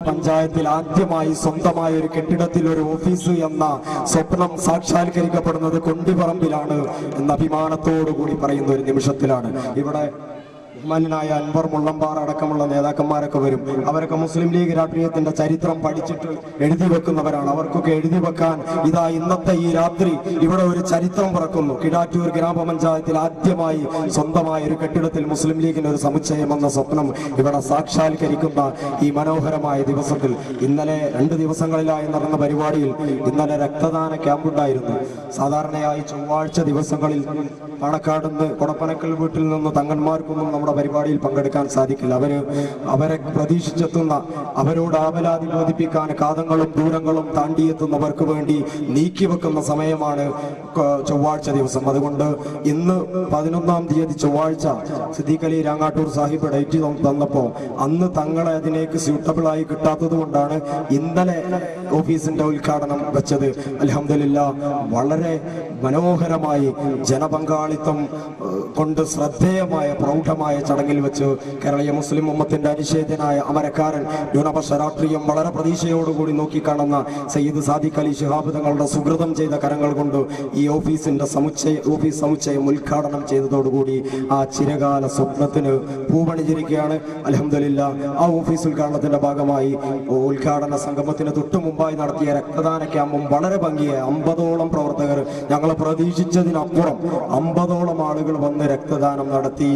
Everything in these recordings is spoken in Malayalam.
പഞ്ചായത്തിൽ ആദ്യമായി സ്വന്തമായ ഒരു കെട്ടിടത്തിൽ ഒരു ഓഫീസ് എന്ന സ്വപ്നം സാക്ഷാത്കരിക്കപ്പെടുന്നത് കൊണ്ടിപ്പറമ്പിലാണ് എന്ന അഭിമാനത്തോടു കൂടി പറയുന്ന ഒരു നിമിഷത്തിലാണ്. ഇവിടെ ബഹുമാന്യനായ അൻവർ മുള്ളമ്പാറ അടക്കമുള്ള നേതാക്കന്മാരൊക്കെ വരും. അവരൊക്കെ മുസ്ലിം ലീഗ് രാഷ്ട്രീയത്തിന്റെ ചരിത്രം പഠിച്ചിട്ട് എഴുതി വെക്കുന്നവരാണ്. അവർക്കൊക്കെ എഴുതി വെക്കാൻ ഇതാ ഇന്നത്തെ ഈ രാത്രി ഇവിടെ ഒരു ചരിത്രം പിറക്കുന്നു. കിടാറ്റൂർ ഗ്രാമപഞ്ചായത്തിൽ ആദ്യമായി സ്വന്തമായ ഒരു കെട്ടിടത്തിൽ മുസ്ലിം ലീഗിന് ഒരു സമുച്ചയം എന്ന സ്വപ്നം ഇവിടെ സാക്ഷാത്കരിക്കുന്ന ഈ മനോഹരമായ ദിവസത്തിൽ ഇന്നലെ 2 ദിവസങ്ങളിലായി നടന്ന പരിപാടിയിൽ ഇന്നലെ രക്തദാന ക്യാമ്പുണ്ടായിരുന്നു. സാധാരണയായി ചൊവ്വാഴ്ച ദിവസങ്ങളിൽ പാണക്കാട് കൊടപ്പനക്കൽ വീട്ടിൽ നിന്ന് തങ്ങന്മാർക്കൊന്നും നമ്മുടെ പരിപാടിയിൽ പങ്കെടുക്കാൻ സാധിക്കില്ല. അവരെ പ്രതീക്ഷിച്ചെത്തുന്ന, അവരോട് ആവലാതി ബോധിപ്പിക്കാൻ കാതങ്ങളും ദൂരങ്ങളും താണ്ടിയെത്തുന്നവർക്ക് വേണ്ടി നീക്കിവെക്കുന്ന സമയമാണ് ചൊവ്വാഴ്ച ദിവസം. അതുകൊണ്ട് ഇന്ന് 11-ാം തീയതി ചൊവ്വാഴ്ച സിദ്ദീഖ് അലി രാങ്ങാട്ടൂർ സാഹിബ് ഡേറ്റ് തന്നപ്പോൾ അന്ന് തങ്ങളെ അതിലേക്ക് സ്യൂട്ടബിളായി കിട്ടാത്തത് കൊണ്ടാണ് ഇന്നലെ ഓഫീസിന്റെ ഉദ്ഘാടനം വെച്ചത്. അൽഹംദുലില്ലാ വളരെ മനോഹരമായി ജനപങ്കാളിത്തം കൊണ്ട് ശ്രദ്ധേയമായ പ്രൗഢമായ ചടങ്ങിൽ വെച്ച് കേരളീയ മുസ്ലിം ഉമ്മത്തിന്റെ അനിഷേധ്യനായ അമരക്കാരൻ ന്യൂനപക്ഷ രാഷ്ട്രീയം വളരെ പ്രതീക്ഷയോടുകൂടി നോക്കിക്കാണുന്ന സയ്യിദ് സാദിഖ് അലി ശിഹാബ് തങ്ങളുടെ സുഹൃതം ചെയ്ത കരങ്ങൾ കൊണ്ട് ഈ ഓഫീസ് സമുച്ചയം ഉദ്ഘാടനം ചെയ്തതോടുകൂടി ആ ചിരകാല സ്വപ്നത്തിന് പൂവണിഞ്ഞിരിക്കുകയാണ്. അൽഹംദുലില്ലാ ആ ഓഫീസ് ഉദ്ഘാടനത്തിന്റെ ഭാഗമായി ഉദ്ഘാടന സംഗമത്തിന് തൊട്ടു മുമ്പായി നടത്തിയ രക്തദാന ക്യാമ്പും വളരെ ഭംഗിയായി 50ഓളം പ്രവർത്തകർ, ഞങ്ങൾ പ്രതീക്ഷിച്ചതിനപ്പുറം 50ഓളം ആളുകൾ വന്ന് രക്തദാനം നടത്തി.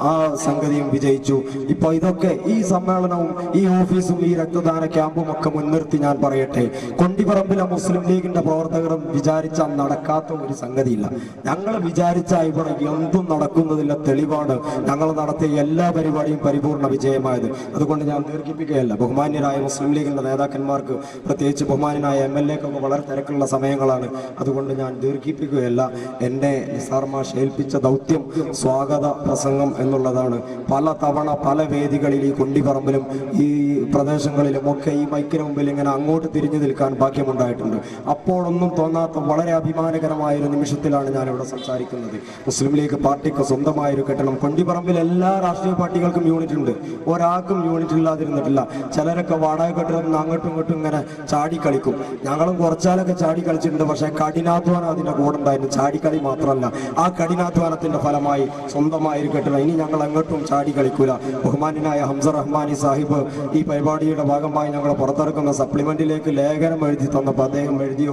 ആ സംഗതിയും വിജയിച്ചു. ഇപ്പൊ ഇതൊക്കെ ഈ സമ്മേളനവും ഈ ഓഫീസും ഈ രക്തദാന ക്യാമ്പും ഒക്കെ മുൻനിർത്തി ഞാൻ പറയട്ടെ, കൊണ്ടിപ്പറമ്പിലെ മുസ്ലിം ലീഗിന്റെ പ്രവർത്തകരും വിചാരിച്ചാൽ നടക്കാത്ത ഒരു സംഗതിയില്ല. ഞങ്ങൾ വിചാരിച്ചാൽ ഇവിടെ എന്തും നടക്കുന്നതില്ല തെളിവാണ് ഞങ്ങൾ നടത്തിയ എല്ലാ പരിപാടിയും പരിപൂർണ വിജയമായത്. അതുകൊണ്ട് ഞാൻ ദീർഘിപ്പിക്കുകയല്ല. ബഹുമാന്യരായ മുസ്ലിം ലീഗിന്റെ നേതാക്കന്മാർക്ക്, പ്രത്യേകിച്ച് ബഹുമാന്യനായ MLA-ക്കൊക്കെ വളരെ തിരക്കുള്ള സമയങ്ങളാണ്. അതുകൊണ്ട് ഞാൻ ദീർഘിപ്പിക്കുകയല്ല. എന്നെ നിസാർ മാഷ് ഏൽപ്പിച്ച ദൗത്യം സ്വാഗത പ്രസംഗം എന്നുള്ളതാണ്. പല തവണ പല വേദികളിൽ ഈ കൊണ്ടിപ്പറമ്പിലും ഈ പ്രദേശങ്ങളിലും ഒക്കെ ഈ മൈക്കിന് മുമ്പിൽ ഇങ്ങനെ അങ്ങോട്ട് തിരിഞ്ഞു നിൽക്കാൻ ഭാഗ്യമുണ്ടായിട്ടുണ്ട്. അപ്പോഴൊന്നും തോന്നാത്ത വളരെ അഭിമാനകരമായ ഒരു നിമിഷത്തിലാണ് ഞാനിവിടെ സംസാരിക്കുന്നത്. മുസ്ലിം ലീഗ് പാർട്ടിക്ക് സ്വന്തമായൊരു കെട്ടിടം. കൊണ്ടിപ്പറമ്പിൽ എല്ലാ രാഷ്ട്രീയ പാർട്ടികൾക്കും യൂണിറ്റ് ഉണ്ട്, ഒരാൾക്കും യൂണിറ്റ് ഇല്ലാതിരുന്നിട്ടില്ല. ചിലരൊക്കെ വാടക കെട്ടിടം അങ്ങോട്ടും ഇങ്ങോട്ടും ഇങ്ങനെ ചാടി കളിക്കും. ഞങ്ങളും കുറച്ചാലൊക്കെ ചാടി കളിച്ചിട്ടുണ്ട്. പക്ഷേ കഠിനാധ്വാനം അതിൻ്റെ കൂടെ ഉണ്ടായിരുന്നു. ചാടിക്കളി മാത്രമല്ല, ആ കഠിനാധ്വാനത്തിന്റെ ഫലമായി സ്വന്തമായൊരു കെട്ടിടം. ഇനി ഞങ്ങൾ അങ്ങോട്ടും ചാടി കളിക്കൂല. ബഹുമാന്യനായ ഹംസ റഹ്മാനി സാഹിബ് ഈ പരിപാടിയുടെ ഭാഗമായി ഞങ്ങൾ പുറത്തിറക്കുന്ന സപ്ലിമെന്റിലേക്ക് ലേഖനം എഴുതി തന്നപ്പോൾ അദ്ദേഹം എഴുതിയ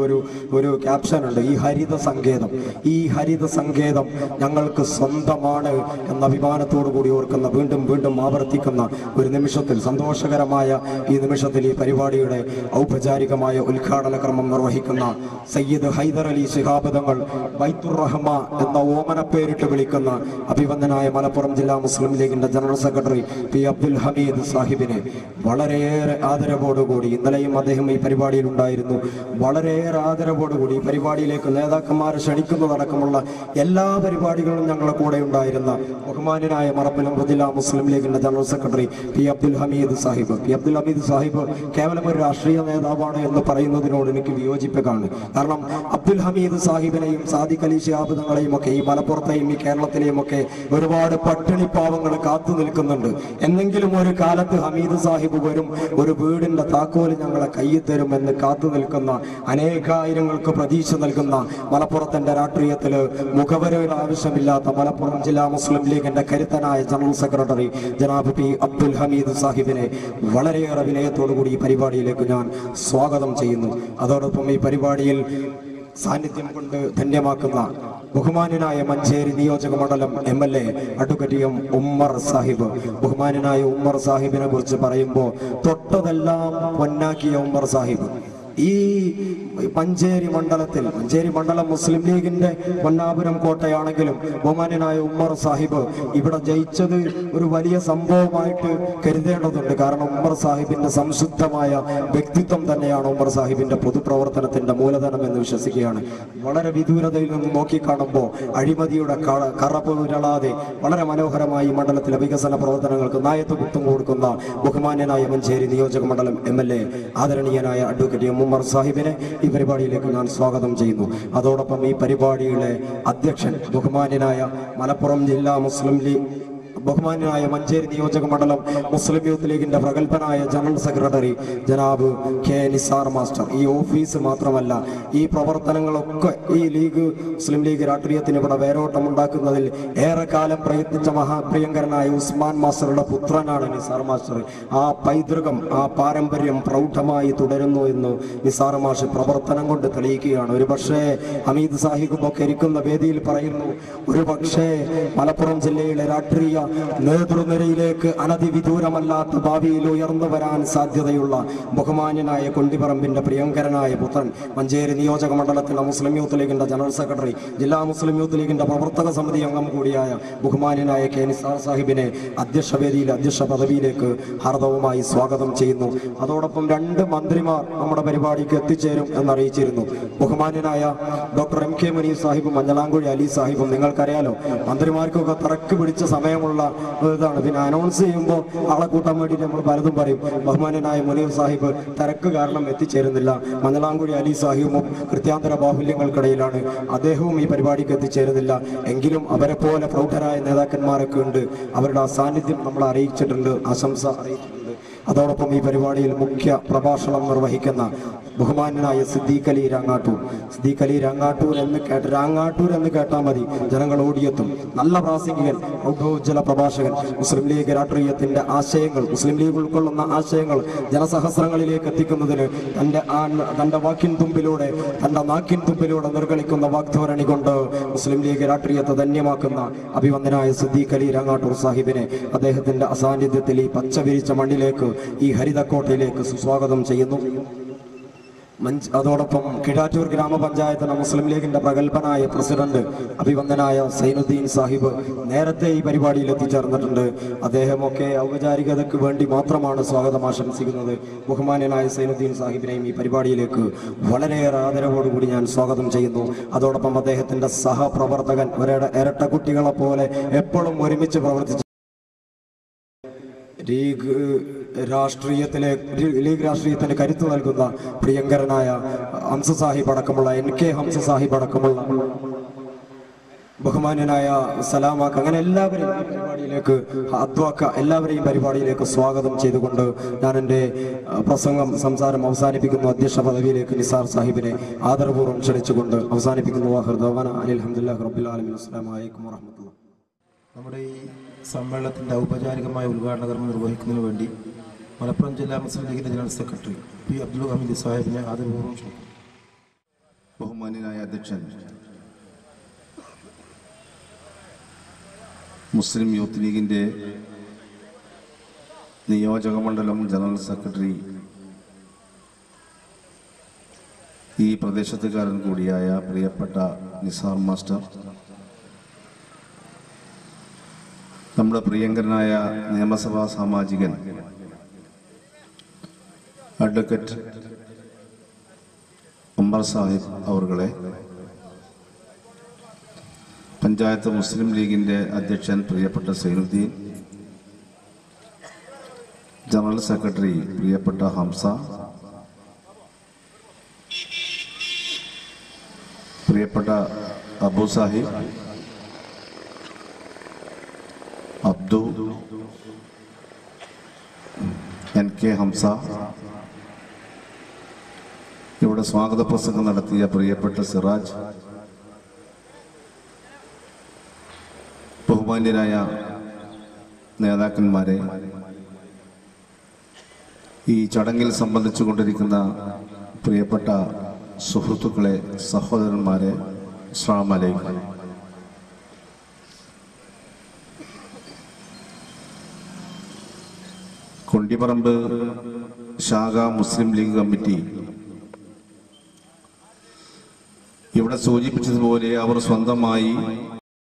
ഒരു ക്യാപ്ഷൻ ഉണ്ട്, ഈ ഹരിത സങ്കേതം. ഈ ഹരിത സങ്കേതം ഞങ്ങൾക്ക് സ്വന്തമാണ് എന്ന അഭിമാനത്തോടു കൂടി ഓർക്കുന്ന, വീണ്ടും വീണ്ടും ആവർത്തിക്കുന്ന ഒരു നിമിഷത്തിൽ, സന്തോഷകരമായ ഈ നിമിഷത്തിൽ ഈ പരിപാടിയുടെ ഔപചാരികമായ ഉദ്ഘാടന ക്രമം നിർവഹിക്കുന്ന സയ്യിദ് ഹൈദർ അലി ശിഹാബ് തങ്ങൾ ബൈത്തുർ റഹ്മ എന്ന ഓമന പേരിട്ട് വിളിക്കുന്ന അഭിവന്ദനായ മലപ്പുറം ജില്ലാ മുസ്ലിം ലീഗിന്റെ general secretary P Abdul Hameed സാഹിബിനെ വളരെയേറെ ആദരവോടുകൂടി, ഇന്നലെയും അദ്ദേഹം ഈ പരിപാടിയിൽ ഉണ്ടായിരുന്നു, വളരെയേറെ ആദരവോടുകൂടി ഈ പരിപാടിയിലേക്ക് നേതാക്കന്മാരെ ക്ഷണിക്കുന്നതടക്കമുള്ള എല്ലാ പരിപാടികളും ഞങ്ങളുടെ കൂടെ ഉണ്ടായിരുന്ന ബഹുമാന്യനായ മലപ്പുറം ജില്ലാ മുസ്ലിം ലീഗിന്റെ general secretary P Abdul Hameed Sahib. P Abdul Hameed Sahib കേവലം ഒരു രാഷ്ട്രീയ നേതാവാണ് എന്ന് പറയുന്നതിനോട് എനിക്ക് വിയോജിപ്പാണ്. കാരണം അബ്ദുൽ ഹമീദ് സാഹിബിനെയും സാദിഖ് അലി ശിഹാബ് തങ്ങളെയും ഒക്കെ ഈ മലപ്പുറത്തെയും ഈ കേരളത്തിലെയും ഒക്കെ ഒരുപാട് പട്ടിണി പാവങ്ങൾ കാത്തു നിൽക്കുന്നുണ്ട്. എന്നെങ്കിലും ഒരു കാലത്ത് ഹമീദ് സാഹിബ് വരും, ഒരു വീടിന്റെ താക്കോല് ഞങ്ങളെ കയ്യിൽ തരുമെന്ന് കാത്തു നിൽക്കുന്ന, അനേകായിരങ്ങൾക്ക് പ്രതീക്ഷ നൽകുന്ന, മലപ്പുറത്തിന്റെ രാഷ്ട്രീയത്തില് മുഖവരയുടെ ആവശ്യമില്ലാത്ത മലപ്പുറം ജില്ലാ മുസ്ലിം ലീഗിന്റെ കരുത്തനായ ജനറൽ സെക്രട്ടറി ജനാബ് പി അബ്ദുൽ ഹമീദ് സാഹിബിനെ വളരെയേറെ വിനയത്തോടുകൂടി ഈ പരിപാടിയിലേക്ക് ഞാൻ സ്വാഗതം ചെയ്യുന്നു. അതോടൊപ്പം ഈ പരിപാടിയിൽ സാന്നിധ്യം കൊണ്ട് ധന്യമാക്കുന്ന ബഹുമാന്യനായ മഞ്ചേരി നിയോജക മണ്ഡലം MLA advocate M Ummer Sahib. ബഹുമാന്യനായ ഉമ്മർ സാഹിബിനെ കുറിച്ച് പറയുമ്പോൾ തൊട്ടതെല്ലാം പൊന്നാക്കിയ ഉമ്മർ സാഹിബ് ഈ മഞ്ചേരി മണ്ഡലം മുസ്ലിം ലീഗിന്റെ പൊന്നാപുരം കോട്ടയാണെങ്കിലും ബഹുമാന്യനായ ഉമ്മർ സാഹിബ് ഇവിടെ ജയിച്ചത് ഒരു വലിയ സംഭവമായിട്ട് കരുതേണ്ടതുണ്ട്. കാരണം ഉമ്മർ സാഹിബിന്റെ സംശുദ്ധമായ വ്യക്തിത്വം തന്നെയാണ് ഉമ്മർ സാഹിബിന്റെ പൊതുപ്രവർത്തനത്തിന്റെ മൂലധനം എന്ന് വിശ്വസിക്കുകയാണ്. വളരെ വിദൂരതയിൽ നിന്ന് നോക്കിക്കാണുമ്പോൾ അഴിമതിയുടെ കറപുരളാതെ വളരെ മനോഹരമായി ഈ മണ്ഡലത്തിലെ വികസന പ്രവർത്തനങ്ങൾക്ക് നായത്വം കൊടുക്കുന്ന ബഹുമാന്യനായ മഞ്ചേരി നിയോജക മണ്ഡലം MLA ആദരണീയനായ അഡ്വക്കേറ്റ് എം ഉമ്മർ സാഹിബിനെ ഈ പരിപാടിയിലേക്ക് ഞാൻ സ്വാഗതം ചെയ്യുന്നു. അതോടൊപ്പം ഈ പരിപാടിയുടെ അധ്യക്ഷൻ ബഹുമാന്യനായ മലപ്പുറം ജില്ലാ മുസ്ലിം ലീഗ് ബഹുമാന്യനായ മഞ്ചേരി നിയോജക മണ്ഡലം മുസ്ലിം യൂത്ത് ലീഗിന്റെ പ്രഗത്ഭനായ ജനറൽ സെക്രട്ടറി ജനാബ് കെ നിസാർ മാസ്റ്റർ. ഈ ഓഫീസ് മാത്രമല്ല, ഈ പ്രവർത്തനങ്ങളൊക്കെ ഈ മുസ്ലിം ലീഗ് രാഷ്ട്രീയത്തിന് ഇവിടെ വേരോട്ടമുണ്ടാക്കുന്നതിൽ ഏറെക്കാലം പ്രയത്നിച്ച മഹാപ്രിയങ്കരനായ ഉസ്മാൻ മാസ്റ്ററുടെ പുത്രനാണ് നിസാർ മാസ്റ്റർ. ആ പൈതൃകം, ആ പാരമ്പര്യം പ്രൗഢമായി തുടരുന്നു എന്ന് നിസാർ മാഷ് പ്രവർത്തനം കൊണ്ട് തെളിയിക്കുകയാണ്. ഒരു പക്ഷേ ഹമീദ് സാഹിബൊക്കെ ഇരിക്കുന്ന വേദിയിൽ പറയുന്നു, ഒരു പക്ഷേ മലപ്പുറം ജില്ലയിലെ രാഷ്ട്രീയ നേതൃനിരയിലേക്ക് അനധിവിദൂരമല്ലാത്ത ഭാവിയിൽ ഉയർന്നു വരാൻ സാധ്യതയുള്ള ബഹുമാന്യനായ കൊണ്ടിപ്പറമ്പിന്റെ പ്രിയങ്കരനായ പുത്രൻ, മഞ്ചേരി നിയോജക മണ്ഡലത്തിലെ മുസ്ലിം യൂത്ത് ലീഗിന്റെ ജനറൽ സെക്രട്ടറി, ജില്ലാ മുസ്ലിം യൂത്ത് ലീഗിന്റെ പ്രവർത്തക സമിതി അംഗം കൂടിയായ ബഹുമാന്യനായ കെ നിസാർ സാഹിബിനെ അധ്യക്ഷ പദവിയിലേക്ക് ഹാർദവുമായി സ്വാഗതം ചെയ്യുന്നു. അതോടൊപ്പം 2 മന്ത്രിമാർ നമ്മുടെ പരിപാടിക്ക് എത്തിച്ചേരും എന്നറിയിച്ചിരുന്നു. ബഹുമാന്യനായ ഡോക്ടർ എം കെ മുനീർ സാഹിബും മഞ്ഞളാംകുഴി അലി സാഹിബും. നിങ്ങൾക്കറിയാലോ, മന്ത്രിമാർക്കൊക്കെ തിരക്ക് പിടിച്ച സമയമുള്ള ഇതാണ്. പിന്നെ അനൗൺസ് ചെയ്യുമ്പോൾ ആളെ കൂട്ടാൻ വേണ്ടിയിട്ട് നമ്മൾ പലതും പറയും. ബഹുമാന്യനായ മുനീർ സാഹിബ് തിരക്ക് കാരണം എത്തിച്ചേരുന്നില്ല. മഞ്ഞളാംകുഴി അലി സാഹിബും കൃത്യാന്തര ബാഹുല്യങ്ങൾക്കിടയിലാണ്, അദ്ദേഹവും ഈ പരിപാടിക്ക് എത്തിച്ചേരുന്നില്ല. എങ്കിലും അവരെ പോലെ പ്രൗഢരായ നേതാക്കന്മാരൊക്കെ ഉണ്ട്. അവരുടെ സാന്നിധ്യം നമ്മൾ അറിയിച്ചിട്ടുണ്ട്, ആശംസ അറിയിച്ചിട്ടുണ്ട്. അതോടൊപ്പം ഈ പരിപാടിയിൽ മുഖ്യ പ്രഭാഷണം നിർവഹിക്കുന്ന ബഹുമാന്യനായ സിദ്ദീഖ് അലി രാങ്ങാട്ടൂർ. സിദ്ദീഖ് അലി രാങ്ങാട്ടൂർ എന്ന് കേട്ടാൽ മതി, ജനങ്ങൾ ഓടിയെത്തും. നല്ല പ്രാസംഗികൻ, ഔദ്യോഗിക പ്രഭാഷകൻ, മുസ്ലിം ലീഗ് രാഷ്ട്രീയത്തിന്റെ ആശയങ്ങൾ, മുസ്ലിം ലീഗ് ഉൾക്കൊള്ളുന്ന ആശയങ്ങൾ ജനസഹസ്രങ്ങളിലേക്ക് എത്തിക്കുന്നതിന് തന്റെ നാക്കിൻ തുമ്പിലൂടെ നിർഗളിക്കുന്ന വാഗ്ധോരണി കൊണ്ട് മുസ്ലിം ലീഗ് രാഷ്ട്രീയത്തെ ധന്യമാക്കുന്ന അഭിവന്ദനായ സിദ്ദീഖ് അലി രാങ്ങാട്ടൂർ സാഹിബിനെ അദ്ദേഹത്തിന്റെ അസാന്നിധ്യത്തിൽ ഈ പച്ച വിരിച്ച മണ്ണിലേക്ക്, ഈ ഹരിതക്കോട്ടയിലേക്ക് സുസ്വാഗതം ചെയ്യുന്നു. അതോടൊപ്പം കിഴാറ്റൂർ ഗ്രാമപഞ്ചായത്തിന് മുസ്ലിം ലീഗിന്റെ പ്രഗത്ഭനായ പ്രസിഡന്റ് അഭിവന്ദനായ സൈനുദ്ദീൻ സാഹിബ് നേരത്തെ ഈ പരിപാടിയിൽ എത്തിച്ചേർന്നിട്ടുണ്ട്. അദ്ദേഹമൊക്കെ ഔപചാരികതയ്ക്ക് വേണ്ടി മാത്രമാണ് സ്വാഗതം ആശംസിക്കുന്നത്. ബഹുമാന്യനായ സൈനുദ്ദീൻ സാഹിബിനെയും ഈ പരിപാടിയിലേക്ക് വളരെയേറെ ആദരവോടുകൂടി ഞാൻ സ്വാഗതം ചെയ്യുന്നു. അതോടൊപ്പം അദ്ദേഹത്തിന്റെ സഹപ്രവർത്തകൻ, ഇരട്ട കുട്ടികളെ പോലെ എപ്പോഴും ഒരുമിച്ച് പ്രവർത്തിച്ചു ലീഗ് രാഷ്ട്രീയത്തിന് കരുത്തു നൽകുന്ന പ്രിയങ്കരനായ ഹംസ സാഹിബ് അടക്കമുള്ള NK ഹംസ സാഹിബ് അടക്കമുള്ള ബഹുമാന്യനായ സലാമാക്ക്, അങ്ങനെ എല്ലാവരെയും ഈ പരിപാടിയിലേക്ക് എല്ലാവരെയും പരിപാടിയിലേക്ക് സ്വാഗതം ചെയ്തുകൊണ്ട് ഞാൻ എൻ്റെ സംസാരം അവസാനിപ്പിക്കുന്നു. അധ്യക്ഷ പദവിയിലേക്ക് നിസാർ സാഹിബിനെ ആദരപൂർവ്വം ക്ഷണിച്ചുകൊണ്ട് അവസാനിപ്പിക്കുന്നു. അൽഹംദുലില്ലാഹി റബ്ബിൽ ആലമീൻ. അസ്സലാമു അലൈക്കും വറഹ്മത്തുള്ളാഹി. നമ്മുടെ ഈ സമ്മേളനത്തിൻ്റെ ഔപചാരികമായ ഉദ്ഘാടന കർമ്മം നിർവഹിക്കുന്നതിന് വേണ്ടി മലപ്പുറം ജില്ലാ മുസ്ലിം ലീഗിൻ്റെ general secretary P Abdul Hameed സാഹിബിനെ ആദരപൂർവ്വം ക്ഷണിക്കുന്നു. ബഹുമാന്യനായ അധ്യക്ഷൻ, മുസ്ലിം യൂത്ത് ലീഗിൻ്റെ നിയോജക മണ്ഡലം ജനറൽ സെക്രട്ടറി, ഈ പ്രദേശത്തുകാരൻ കൂടിയായ പ്രിയപ്പെട്ട നിസാർ മാസ്റ്റർ, നമ്മുടെ പ്രിയങ്കരനായ നിയമസഭാ സാമാജികൻ അഡ്വക്കേറ്റ് ഉമർ സാഹിബ് അവർകളെ, പഞ്ചായത്ത് മുസ്ലിം ലീഗിൻ്റെ അധ്യക്ഷൻ പ്രിയപ്പെട്ട സൈനുദ്ദീൻ, ജനറൽ സെക്രട്ടറി പ്രിയപ്പെട്ട ഹംസ, പ്രിയപ്പെട്ട അബു സാഹിബ്, അബ്ദു, NK ഹംസ, ഇവിടെ സ്വാഗത പ്രസംഗം നടത്തിയ പ്രിയപ്പെട്ട സിറാജ്, ബഹുമാന്യരായ നേതാക്കന്മാരെ, ഈ ചടങ്ങിൽ സംബന്ധിച്ചുകൊണ്ടിരിക്കുന്ന പ്രിയപ്പെട്ട സുഹൃത്തുക്കളെ, സഹോദരന്മാരെ, അസ്സലാമു അലൈക്കും. കൊണ്ടിപ്പറമ്പ് ശാഖ മുസ്ലിം ലീഗ് കമ്മിറ്റി ഇവിടെ സൂചിപ്പിച്ചതുപോലെ അവർ സ്വന്തമായി